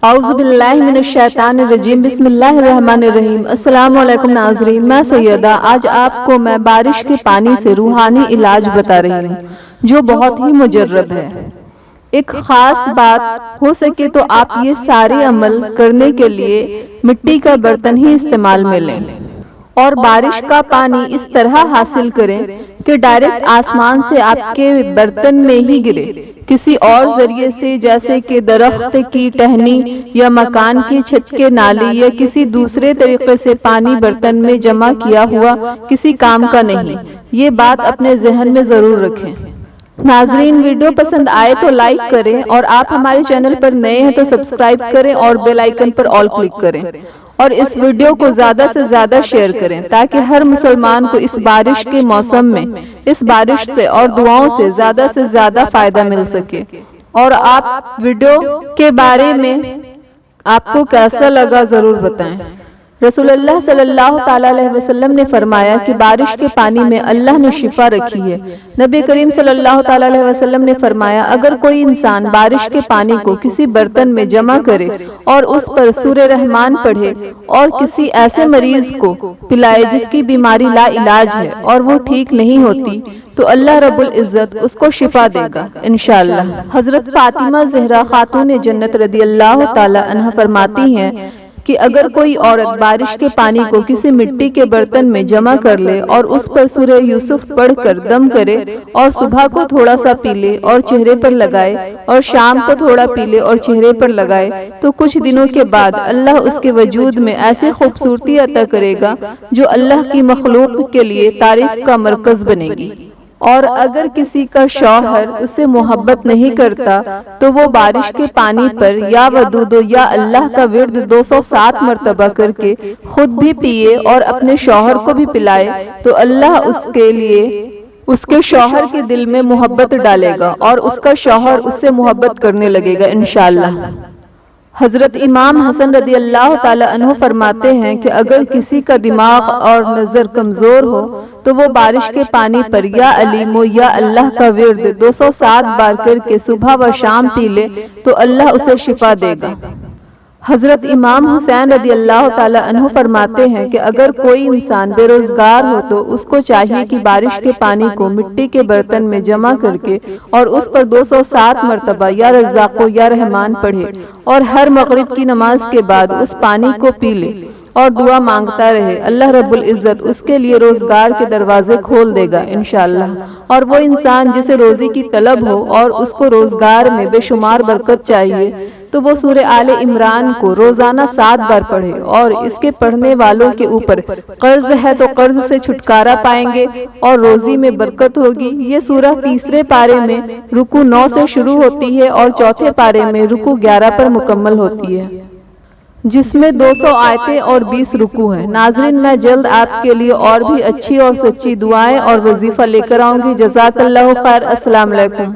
اعوذ باللہ من الشیطان الرجیم، بسم اللہ الرحمن الرحیم۔ السلام علیکم ناظرین، میں سیدہ آج آپ کو میں بارش کے پانی سے روحانی علاج بتا رہی ہوں جو بہت ہی مجرب ہے۔ ایک خاص بات ہو سکے تو آپ یہ سارے عمل کرنے کے لیے مٹی کا برتن ہی استعمال میں لیں اور بارش کا پانی اس طرح حاصل کریں کہ ڈائریکٹ آسمان سے آپ کے برتن میں ہی گرے، کسی اور ذریعے سے جیسے کہ درخت کی ٹہنی یا مکان کی چھت کے نالی یا کسی دوسرے طریقے سے پانی برتن میں جمع کیا ہوا کسی کام کا نہیں۔ یہ بات اپنے ذہن میں ضرور رکھیں۔ ناظرین، ویڈیو پسند آئے تو لائک کریں اور آپ ہمارے چینل پر نئے ہیں تو سبسکرائب کریں اور بیل آئیکن پر آل کلک کریں اور اس ویڈیو کو زیادہ سے زیادہ شیئر کریں تاکہ ہر مسلمان کو اس بارش کے موسم میں اس بارش سے اور دعاؤں سے زیادہ فائدہ مل سکے۔ اور آپ ویڈیو کے بارے میں آپ کو کیسا لگا ضرور بتائیں۔ رسول اللہ صلی اللہ تعالیٰ علیہ وسلم نے فرمایا کہ بارش کے پانی میں اللہ نے شفا رکھی ہے۔ نبی کریم صلی اللہ تعالیٰ علیہ وسلم نے فرمایا اگر کوئی انسان بارش کے پانی کو کسی برتن میں جمع کرے اور اس پر سورہ رحمان پڑھے اور کسی ایسے مریض کو پلائے جس کی بیماری لا علاج ہے اور وہ ٹھیک نہیں ہوتی تو اللہ رب العزت اس کو شفا دے گا انشاءاللہ۔ حضرت فاطمہ زہرا خاتون جنت رضی اللہ تعالیٰ عنہ فرماتی ہیں کہ اگر کوئی عورت بارش کے پانی کو کسی مٹی کے برتن میں جمع کر لے اور اس پر سورہ یوسف پڑھ کر دم کرے اور صبح کو تھوڑا سا پی لے اور چہرے پر لگائے اور شام کو تھوڑا پی لے اور چہرے پر لگائے تو کچھ دنوں کے بعد اللہ اس کے وجود میں ایسی خوبصورتی عطا کرے گا جو اللہ کی مخلوق کے لیے تعریف کا مرکز بنے گی۔ اور اگر کسی کا شوہر اس سے محبت نہیں کرتا تو وہ بارش کے پانی پر یا ودودو یا اللہ کا ورد 207 مرتبہ کر کے خود بھی پیے اور اپنے شوہر کو بھی پلائے تو اللہ اس کے لیے اس کے شوہر کے دل میں محبت ڈالے گا اور اس کا شوہر اس سے محبت کرنے لگے گا انشاءاللہ۔ حضرت امام حسن رضی اللہ تعالیٰ عنہ فرماتے ہیں کہ اگر کسی کا دماغ اور نظر کمزور ہو تو وہ بارش کے پانی پر یا علیم یا اللہ کا ورد 207 بار کر کے صبح و شام پی لے تو اللہ اسے شفا دے گا۔ حضرت امام حسین رضی اللہ تعالیٰ عنہ فرماتے ہیں کہ اگر کوئی انسان بے روزگار ہو تو اس کو چاہیے کہ بارش کے پانی کو مٹی کے برتن میں جمع کر کے اور اس پر 207 مرتبہ یا رزاق یا رحمان پڑھے اور ہر مغرب کی نماز کے بعد اس پانی کو پی لے اور دعا مانگتا رہے، اللہ رب العزت اس کے لیے روزگار کے دروازے کھول دے گا انشاءاللہ۔ اور وہ انسان جسے روزی کی طلب ہو اور اس کو روزگار میں بے شمار برکت چاہیے تو وہ سورہ آل عمران کو روزانہ 7 بار پڑھے اور اس کے پڑھنے والوں کے اوپر قرض ہے تو قرض سے چھٹکارا پائیں گے اور روزی میں برکت ہوگی۔ یہ سورہ تیسرے پارے میں رکوع 9 سے شروع ہوتی ہے اور چوتھے پارے میں رکوع 11 پر مکمل ہوتی ہے جس میں 200 آیتیں اور 20 رکوع ہیں۔ ناظرین، میں جلد آپ کے لیے اور بھی اچھی اور سچی دعائیں اور وظیفہ لے کر آؤں گی۔ جزاک اللہ خیر۔ السلام علیکم۔